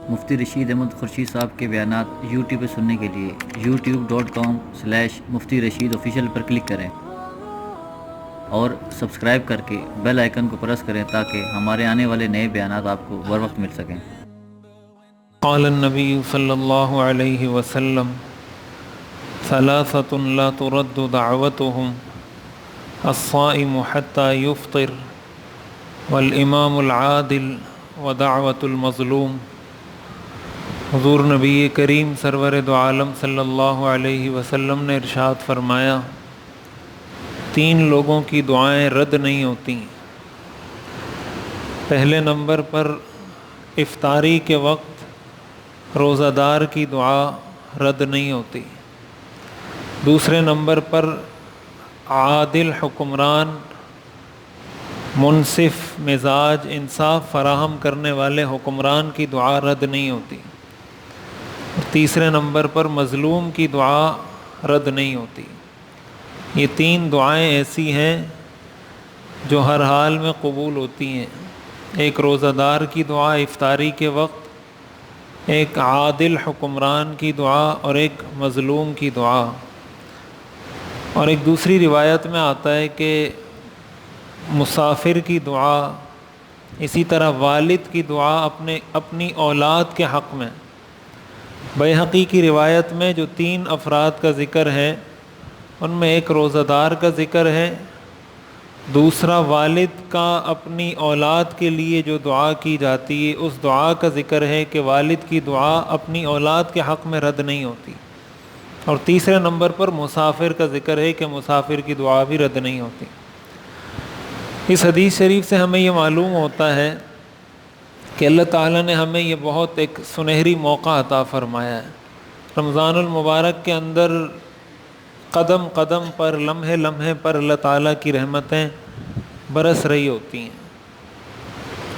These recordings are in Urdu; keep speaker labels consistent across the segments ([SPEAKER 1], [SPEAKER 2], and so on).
[SPEAKER 1] مفتی رشید احمد خورشید صاحب کے بیانات یوٹیوب پہ سننے کے لیے youtube.com/مفتی رشید آفیشیل پر کلک کریں اور سبسکرائب کر کے بیل آئیکن کو پریس کریں تاکہ ہمارے آنے والے نئے بیانات آپ کو بر وقت مل سکیں۔
[SPEAKER 2] قال النبی صلی اللہ علیہ وسلم ثلاثة لا ترد دعوتهم الصائم حتى يفطر والامام العادل ودعوت المظلوم۔ حضور نبی کریم سرور دو عالم صلی اللہ علیہ وسلم نے ارشاد فرمایا، 3 لوگوں کی دعائیں رد نہیں ہوتی۔ پہلے نمبر پر افطاری کے وقت روزہ دار کی دعا رد نہیں ہوتی۔ دوسرے نمبر پر عادل حکمران، منصف مزاج، انصاف فراہم کرنے والے حکمران کی دعا رد نہیں ہوتی۔ تیسرے نمبر پر مظلوم کی دعا رد نہیں ہوتی۔ یہ 3 دعائیں ایسی ہیں جو ہر حال میں قبول ہوتی ہیں۔ ایک روزہ دار کی دعا افطاری کے وقت، ایک عادل حکمران کی دعا اور ایک مظلوم کی دعا۔ اور ایک دوسری روایت میں آتا ہے کہ مسافر کی دعا، اسی طرح والد کی دعا اپنی اولاد کے حق میں۔ بیہقی کی روایت میں جو 3 افراد کا ذکر ہے ان میں ایک روزہ دار کا ذکر ہے، دوسرا والد کا اپنی اولاد کے لیے جو دعا کی جاتی ہے اس دعا کا ذکر ہے کہ والد کی دعا اپنی اولاد کے حق میں رد نہیں ہوتی، اور تیسرے نمبر پر مسافر کا ذکر ہے کہ مسافر کی دعا بھی رد نہیں ہوتی۔ اس حدیث شریف سے ہمیں یہ معلوم ہوتا ہے کہ اللہ تعالیٰ نے ہمیں یہ بہت ایک سنہری موقع عطا فرمایا ہے۔ رمضان المبارک کے اندر قدم قدم پر، لمحے لمحے پر اللہ تعالیٰ کی رحمتیں برس رہی ہوتی ہیں۔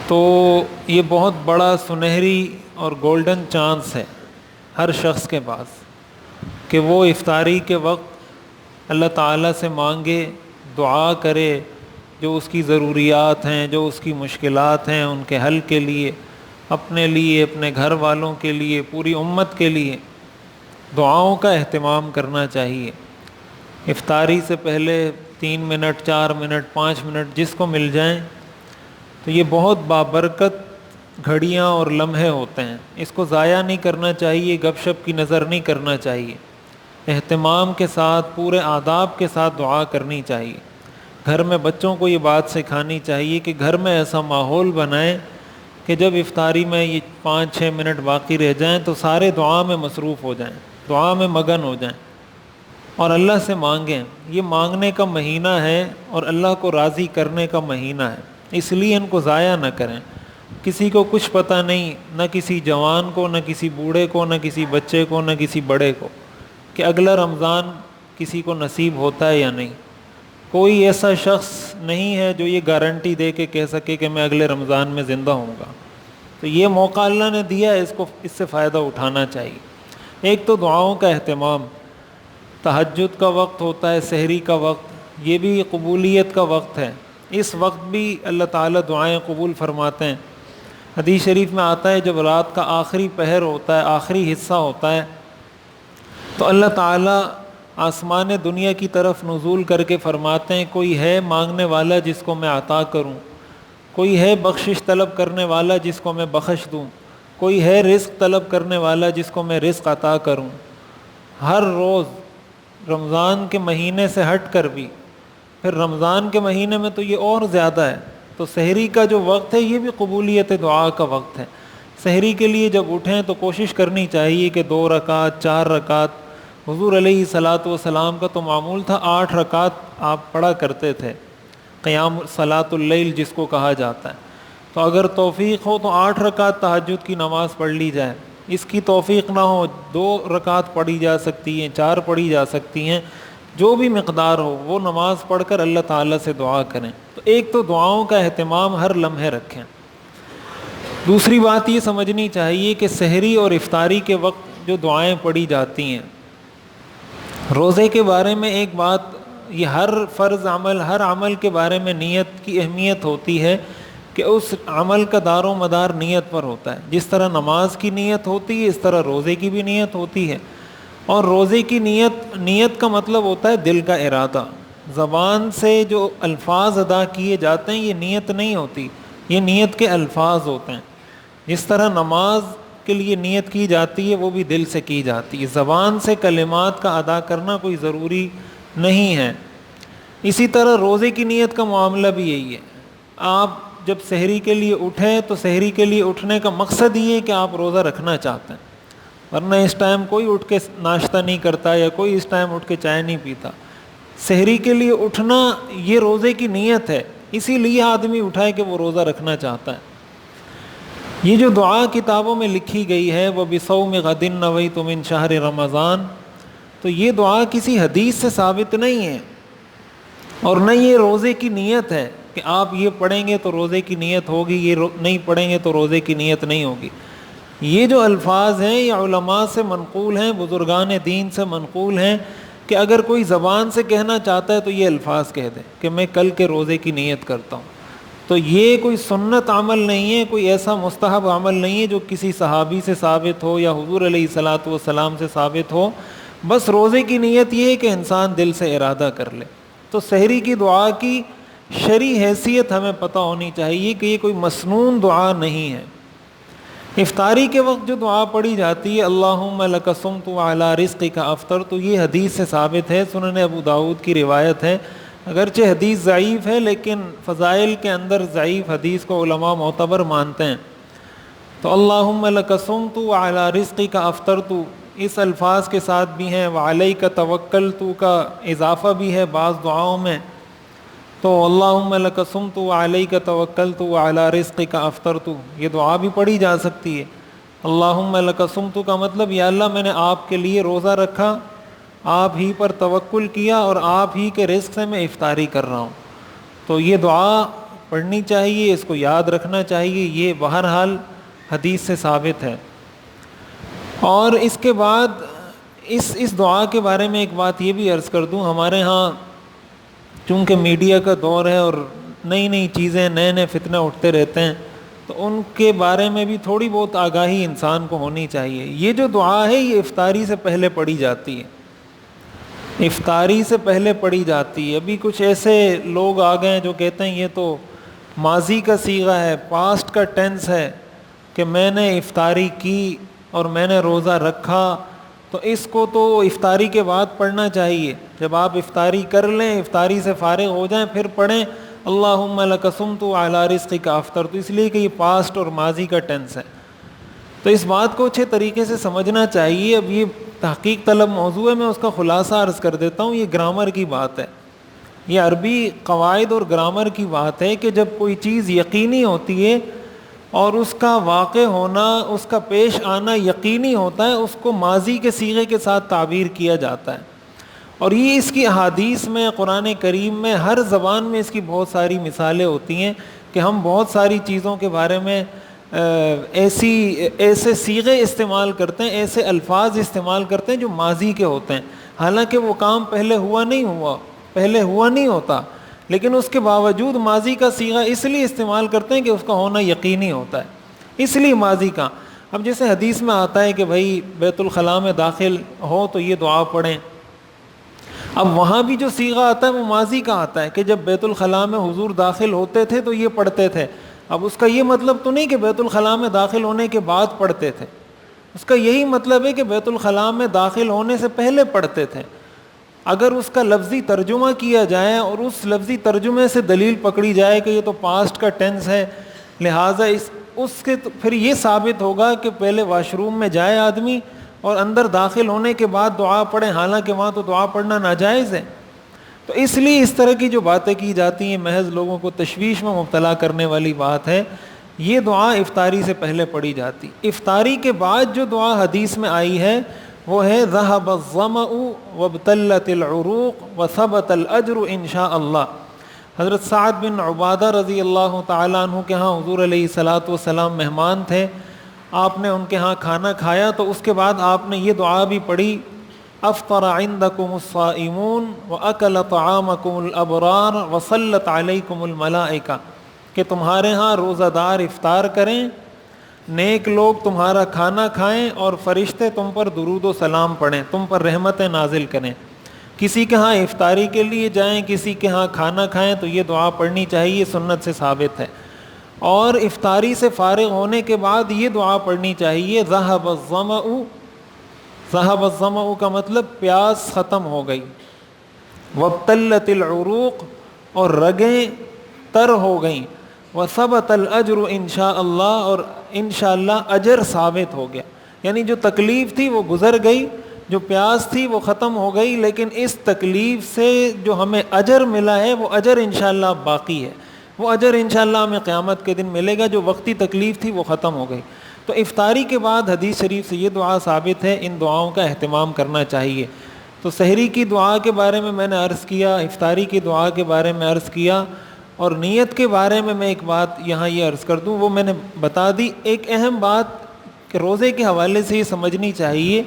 [SPEAKER 2] تو یہ بہت بڑا سنہری اور گولڈن چانس ہے ہر شخص کے پاس کہ وہ افطاری کے وقت اللہ تعالیٰ سے مانگے، دعا کرے، جو اس کی ضروریات ہیں، جو اس کی مشکلات ہیں ان کے حل کے لیے، اپنے لیے، اپنے گھر والوں کے لیے، پوری امت کے لیے دعاؤں کا اہتمام کرنا چاہیے۔ افطاری سے پہلے 3 منٹ، 4 منٹ، 5 منٹ جس کو مل جائیں تو یہ بہت بابرکت گھڑیاں اور لمحے ہوتے ہیں، اس کو ضائع نہیں کرنا چاہیے، گپ شپ کی نظر نہیں کرنا چاہیے، اہتمام کے ساتھ، پورے آداب کے ساتھ دعا کرنی چاہیے۔ گھر میں بچوں کو یہ بات سکھانی چاہیے کہ گھر میں ایسا ماحول بنائیں کہ جب افطاری میں یہ 5-6 منٹ باقی رہ جائیں تو سارے دعا میں مصروف ہو جائیں، دعا میں مگن ہو جائیں اور اللہ سے مانگیں۔ یہ مانگنے کا مہینہ ہے اور اللہ کو راضی کرنے کا مہینہ ہے، اس لیے ان کو ضائع نہ کریں۔ کسی کو کچھ پتہ نہیں، نہ کسی جوان کو، نہ کسی بوڑھے کو، نہ کسی بچے کو، نہ کسی بڑے کو، کہ اگلا رمضان کسی کو نصیب ہوتا ہے یا نہیں۔ کوئی ایسا شخص نہیں ہے جو یہ گارنٹی دے کے کہہ سکے کہ میں اگلے رمضان میں زندہ ہوں گا۔ تو یہ موقع اللہ نے دیا ہے، اس سے فائدہ اٹھانا چاہیے۔ ایک تو دعاؤں کا اہتمام، تہجد کا وقت ہوتا ہے، سحری کا وقت، یہ بھی قبولیت کا وقت ہے، اس وقت بھی اللہ تعالیٰ دعائیں قبول فرماتے ہیں۔ حدیث شریف میں آتا ہے جب رات کا آخری پہر ہوتا ہے، آخری حصہ ہوتا ہے، تو اللہ تعالیٰ آسمان دنیا کی طرف نزول کر کے فرماتے ہیں کوئی ہے مانگنے والا جس کو میں عطا کروں، کوئی ہے بخشش طلب کرنے والا جس کو میں بخش دوں، کوئی ہے رزق طلب کرنے والا جس کو میں رزق عطا کروں۔ ہر روز رمضان کے مہینے سے ہٹ کر بھی، پھر رمضان کے مہینے میں تو یہ اور زیادہ ہے۔ تو سحری کا جو وقت ہے یہ بھی قبولیت دعا کا وقت ہے۔ سحری کے لیے جب اٹھیں تو کوشش کرنی چاہیے کہ 2 رکعت، 4 رکعت، حضور علیہ الصلاۃ والسلام کا تو معمول تھا 8 رکعت آپ پڑھا کرتے تھے، قیام صلاۃ اللیل جس کو کہا جاتا ہے۔ تو اگر توفیق ہو تو 8 رکعت تہجد کی نماز پڑھ لی جائے، اس کی توفیق نہ ہو 2 رکعت پڑھی جا سکتی ہیں، 4 پڑھی جا سکتی ہیں، جو بھی مقدار ہو وہ نماز پڑھ کر اللہ تعالیٰ سے دعا کریں۔ تو ایک تو دعاؤں کا اہتمام ہر لمحے رکھیں۔ دوسری بات یہ سمجھنی چاہیے کہ سحری اور افطاری کے وقت جو دعائیں پڑھی جاتی ہیں، روزے کے بارے میں ایک بات، یہ ہر فرض عمل، ہر عمل کے بارے میں نیت کی اہمیت ہوتی ہے کہ اس عمل کا دار و مدار نیت پر ہوتا ہے. جس طرح نماز کی نیت ہوتی ہے اس طرح روزے کی بھی نیت ہوتی ہے. اور روزے کی نیت کا مطلب ہوتا ہے دل کا ارادہ. زبان سے جو الفاظ ادا کیے جاتے ہیں یہ نیت نہیں ہوتی, یہ نیت کے الفاظ ہوتے ہیں. جس طرح نماز کے لیے نیت کی جاتی ہے وہ بھی دل سے کی جاتی ہے, زبان سے کلمات کا ادا کرنا کوئی ضروری نہیں ہے. اسی طرح روزے کی نیت کا معاملہ بھی یہی ہے. آپ جب سحری کے لیے اٹھیں تو سحری کے لیے اٹھنے کا مقصد یہ ہے کہ آپ روزہ رکھنا چاہتے ہیں, ورنہ اس ٹائم کوئی اٹھ کے ناشتہ نہیں کرتا یا کوئی اس ٹائم اٹھ کے چائے نہیں پیتا. سحری کے لیے اٹھنا یہ روزے کی نیت ہے, اسی لیے آدمی اٹھائے کہ وہ روزہ رکھنا چاہتا ہے. یہ جو دعا کتابوں میں لکھی گئی ہے وَبِصَوْمِ غَدٍ نَوَيْتُ مِنْ شَهْرِ رمضان, تو یہ دعا کسی حدیث سے ثابت نہیں ہے, اور نہ یہ روزے کی نیت ہے کہ آپ یہ پڑھیں گے تو روزے کی نیت ہوگی, یہ نہیں پڑھیں گے تو روزے کی نیت نہیں ہوگی. یہ جو الفاظ ہیں یہ علماء سے منقول ہیں, بزرگان دین سے منقول ہیں کہ اگر کوئی زبان سے کہنا چاہتا ہے تو یہ الفاظ کہہ دے کہ میں کل کے روزے کی نیت کرتا ہوں. تو یہ کوئی سنت عمل نہیں ہے, کوئی ایسا مستحب عمل نہیں ہے جو کسی صحابی سے ثابت ہو یا حضور علیہ الصلاۃ والسلام سے ثابت ہو. بس روزے کی نیت یہ ہے کہ انسان دل سے ارادہ کر لے. تو سحری کی دعا کی شرعی حیثیت ہمیں پتہ ہونی چاہیے کہ یہ کوئی مسنون دعا نہیں ہے. افطاری کے وقت جو دعا پڑھی جاتی ہے اللہم لک صمت وعلی رزقک افطرت, یہ حدیث سے ثابت ہے, سنن ابو داؤد کی روایت ہے. اگرچہ حدیث ضعیف ہے لیکن فضائل کے اندر ضعیف حدیث کو علماء معتبر مانتے ہیں. تو اللہم لک صمت وعلی رزقک افطرت اس الفاظ کے ساتھ بھی ہیں, وعلیک توکلت کا اضافہ بھی ہے بعض دعاؤں میں. تو اللہم لک صمت وعلیک توکلت وعلی رزقک افطرت یہ دعا بھی پڑھی جا سکتی ہے. اللہم لک صمت کا مطلب یا اللہ میں نے آپ کے لیے روزہ رکھا, آپ ہی پر توکل کیا اور آپ ہی کے رزق سے میں افطاری کر رہا ہوں. تو یہ دعا پڑھنی چاہیے, اس کو یاد رکھنا چاہیے, یہ بہرحال حدیث سے ثابت ہے. اور اس کے بعد اس دعا کے بارے میں ایک بات یہ بھی عرض کر دوں, ہمارے ہاں چونکہ میڈیا کا دور ہے اور نئی نئی چیزیں نئے نئے فتنے اٹھتے رہتے ہیں, تو ان کے بارے میں بھی تھوڑی بہت آگاہی انسان کو ہونی چاہیے. یہ جو دعا ہے یہ افطاری سے پہلے پڑھی جاتی ہے, افطاری سے پہلے پڑھی جاتی ہے. ابھی کچھ ایسے لوگ آ گئے ہیں جو کہتے ہیں یہ تو ماضی کا صیغہ ہے, پاسٹ کا ٹینس ہے کہ میں نے افطاری کی اور میں نے روزہ رکھا, تو اس کو تو افطاری کے بعد پڑھنا چاہیے. جب آپ افطاری کر لیں, افطاری سے فارغ ہو جائیں, پھر پڑھیں اللہم لک صمت وعلی رزقک افطرت, اس لیے کہ یہ پاسٹ اور ماضی کا ٹینس ہے. تو اس بات کو اچھے طریقے سے سمجھنا چاہیے. اب یہ تحقیق طلب موضوع ہے, میں اس کا خلاصہ عرض کر دیتا ہوں. یہ گرامر کی بات ہے, یہ عربی قواعد اور گرامر کی بات ہے کہ جب کوئی چیز یقینی ہوتی ہے اور اس کا واقع ہونا, اس کا پیش آنا یقینی ہوتا ہے, اس کو ماضی کے صیغے کے ساتھ تعبیر کیا جاتا ہے. اور یہ اس کی احادیث میں, قرآن کریم میں, ہر زبان میں اس کی بہت ساری مثالیں ہوتی ہیں کہ ہم بہت ساری چیزوں کے بارے میں ایسے صیغے استعمال کرتے ہیں, ایسے الفاظ استعمال کرتے ہیں جو ماضی کے ہوتے ہیں, حالانکہ وہ کام پہلے ہوا نہیں ہوتا, لیکن اس کے باوجود ماضی کا صیغہ اس لیے استعمال کرتے ہیں کہ اس کا ہونا یقینی ہوتا ہے, اس لیے ماضی کا. اب جیسے حدیث میں آتا ہے کہ بھائی بیت الخلاء میں داخل ہو تو یہ دعا پڑھیں, اب وہاں بھی جو صیغہ آتا ہے وہ ماضی کا آتا ہے کہ جب بیت الخلاء میں حضور داخل ہوتے تھے تو یہ پڑھتے تھے. اب اس کا یہ مطلب تو نہیں کہ بیت الخلاء میں داخل ہونے کے بعد پڑھتے تھے, اس کا یہی مطلب ہے کہ بیت الخلاء میں داخل ہونے سے پہلے پڑھتے تھے. اگر اس کا لفظی ترجمہ کیا جائے اور اس لفظی ترجمے سے دلیل پکڑی جائے کہ یہ تو پاسٹ کا ٹینس ہے, لہٰذا اس کے پھر یہ ثابت ہوگا کہ پہلے واش روم میں جائے آدمی اور اندر داخل ہونے کے بعد دعا پڑھے, حالانکہ وہاں تو دعا پڑھنا ناجائز ہے. تو اس لیے اس طرح کی جو باتیں کی جاتی ہیں محض لوگوں کو تشویش میں مبتلا کرنے والی بات ہے. یہ دعا افطاری سے پہلے پڑھی جاتی. افطاری کے بعد جو دعا حدیث میں آئی ہے وہ ہے ذهب الظمأ وابتلت العروق وثبت الاجر ان شاء اللہ. حضرت سعد بن عبادہ رضی اللہ تعالیٰ عنہ کے ہاں حضور علیہ الصلاۃ والسلام مہمان تھے, آپ نے ان کے ہاں کھانا کھایا تو اس کے بعد آپ نے یہ دعا بھی پڑھی افطر عندکم الصائمون واکل طعامکم الابرار وصلت علیکم الملائکہ. کہ تمہارے ہاں روزہ دار افطار کریں، نیک لوگ تمہارا کھانا کھائیں اور فرشتے تم پر درود و سلام پڑھیں، تم پر رحمتیں نازل کریں۔ کسی کے ہاں افطاری کے لیے جائیں، کسی کے ہاں کھانا کھائیں تو یہ دعا پڑھنی چاہیے، سنت سے ثابت ہے۔ اور افطاری سے فارغ ہونے کے بعد یہ دعا پڑھنی چاہیے، ذہب الظمأ، ذہب الظمأ کا مطلب پیاس ختم ہو گئی، وابتلت العروق، اور رگیں تر ہو گئیں، وثبت الاجر انشاء اللہ، اور انشاءاللہ اجر ثابت ہو گیا۔ یعنی جو تکلیف تھی وہ گزر گئی، جو پیاس تھی وہ ختم ہو گئی، لیکن اس تکلیف سے جو ہمیں اجر ملا ہے وہ اجر انشاءاللہ باقی ہے، وہ اجر انشاءاللہ ہمیں قیامت کے دن ملے گا۔ جو وقتی تکلیف تھی وہ ختم ہو گئی۔ تو افطاری کے بعد حدیث شریف سے یہ دعا ثابت ہے، ان دعاؤں کا اہتمام کرنا چاہیے۔ تو سحری کی دعا کے بارے میں نے عرض کیا، افطاری کی دعا کے بارے میں عرض کیا، اور نیت کے بارے میں ایک بات یہاں یہ عرض کر دوں، وہ میں نے بتا دی۔ ایک اہم بات کہ روزے کے حوالے سے یہ سمجھنی چاہیے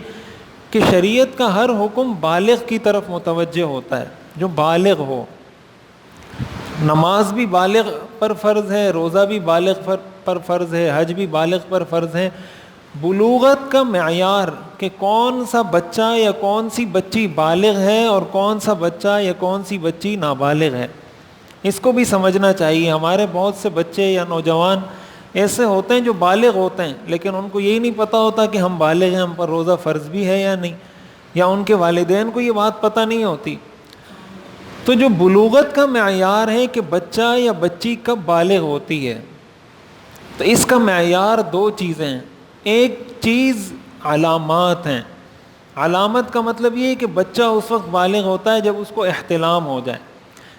[SPEAKER 2] کہ شریعت کا ہر حکم بالغ کی طرف متوجہ ہوتا ہے، جو بالغ ہو۔ نماز بھی بالغ پر فرض ہے، روزہ بھی بالغ پر فرض ہے، حج بھی بالغ پر فرض ہے۔ بلوغت کا معیار کہ کون سا بچہ یا کون سی بچی بالغ ہے اور کون سا بچہ یا کون سی بچی نابالغ ہے، اس کو بھی سمجھنا چاہیے۔ ہمارے بہت سے بچے یا نوجوان ایسے ہوتے ہیں جو بالغ ہوتے ہیں، لیکن ان کو یہی نہیں پتہ ہوتا کہ ہم بالغ ہیں، ہم پر روزہ فرض بھی ہے یا نہیں، یا ان کے والدین کو یہ بات پتہ نہیں ہوتی۔ تو جو بلوغت کا معیار ہے کہ بچہ یا بچی کب بالغ ہوتی ہے، تو اس کا معیار دو چیزیں ہیں۔ ایک چیز علامات ہیں۔ علامت کا مطلب یہ ہے کہ بچہ اس وقت بالغ ہوتا ہے جب اس کو احتلام ہو جائے،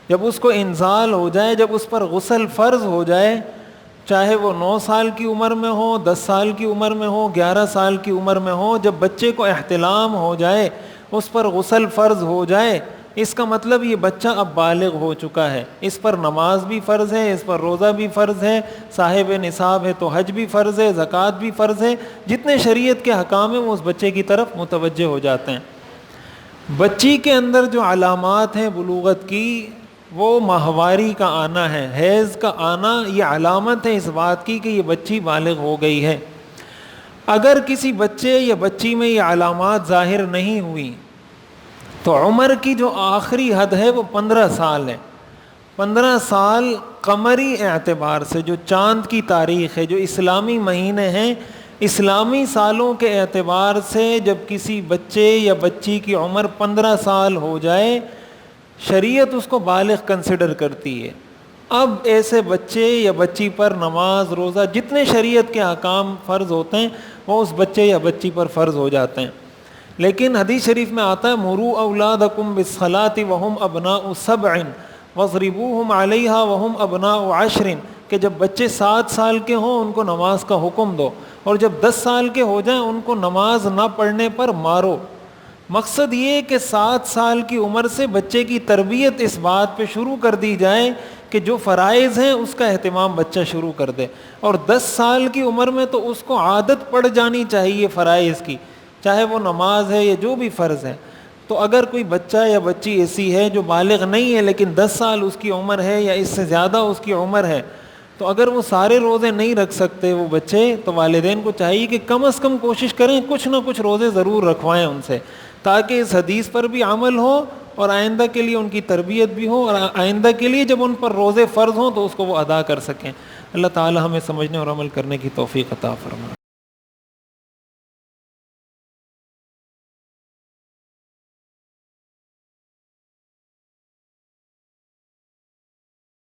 [SPEAKER 2] جب اس کو انزال ہو جائے، جب اس پر غسل فرض ہو جائے، چاہے وہ 9 سال کی عمر میں ہو، 10 سال کی عمر میں ہو، 11 سال کی عمر میں ہو، جب بچے کو احتلام ہو جائے، اس پر غسل فرض ہو جائے، اس کا مطلب یہ بچہ اب بالغ ہو چکا ہے، اس پر نماز بھی فرض ہے، اس پر روزہ بھی فرض ہے، صاحب نصاب ہے تو حج بھی فرض ہے، زکوٰۃ بھی فرض ہے، جتنے شریعت کے احکام ہیں وہ اس بچے کی طرف متوجہ ہو جاتے ہیں۔ بچی کے اندر جو علامات ہیں بلوغت کی، وہ ماہواری کا آنا ہے، حیض کا آنا، یہ علامت ہے اس بات کی کہ یہ بچی بالغ ہو گئی ہے۔ اگر کسی بچے یا بچی میں یہ علامات ظاہر نہیں ہوئی تو عمر کی جو آخری حد ہے وہ 15 سال ہے۔ 15 سال قمری اعتبار سے، جو چاند کی تاریخ ہے، جو اسلامی مہینے ہیں، اسلامی سالوں کے اعتبار سے جب کسی بچے یا بچی کی عمر 15 سال ہو جائے، شریعت اس کو بالغ کنسیڈر کرتی ہے۔ اب ایسے بچے یا بچی پر نماز، روزہ، جتنے شریعت کے احکام فرض ہوتے ہیں وہ اس بچے یا بچی پر فرض ہو جاتے ہیں۔ لیکن حدیث شریف میں آتا ہے مروا اولادکم بالصلاۃ وہم ابناء 7 واضربوہم علیہا وہم ابناء 10، کہ جب بچے 7 سال کے ہوں ان کو نماز کا حکم دو، اور جب 10 سال کے ہو جائیں ان کو نماز نہ پڑھنے پر مارو۔ مقصد یہ ہے کہ 7 سال کی عمر سے بچے کی تربیت اس بات پہ شروع کر دی جائے کہ جو فرائض ہیں اس کا اہتمام بچہ شروع کر دے، اور 10 سال کی عمر میں تو اس کو عادت پڑ جانی چاہیے فرائض کی، چاہے وہ نماز ہے یا جو بھی فرض ہے۔ تو اگر کوئی بچہ یا بچی ایسی ہے جو بالغ نہیں ہے لیکن 10 سال اس کی عمر ہے یا اس سے زیادہ اس کی عمر ہے، تو اگر وہ سارے روزے نہیں رکھ سکتے وہ بچے، تو والدین کو چاہیے کہ کم از کم کوشش کریں کچھ نہ کچھ روزے ضرور رکھوائیں ان سے، تاکہ اس حدیث پر بھی عمل ہو اور آئندہ کے لیے ان کی تربیت بھی ہو، اور آئندہ کے لیے جب ان پر روزے فرض ہوں تو اس کو وہ ادا کر سکیں۔ اللہ تعالی ہمیں سمجھنے اور عمل کرنے کی توفیق عطا فرمائے۔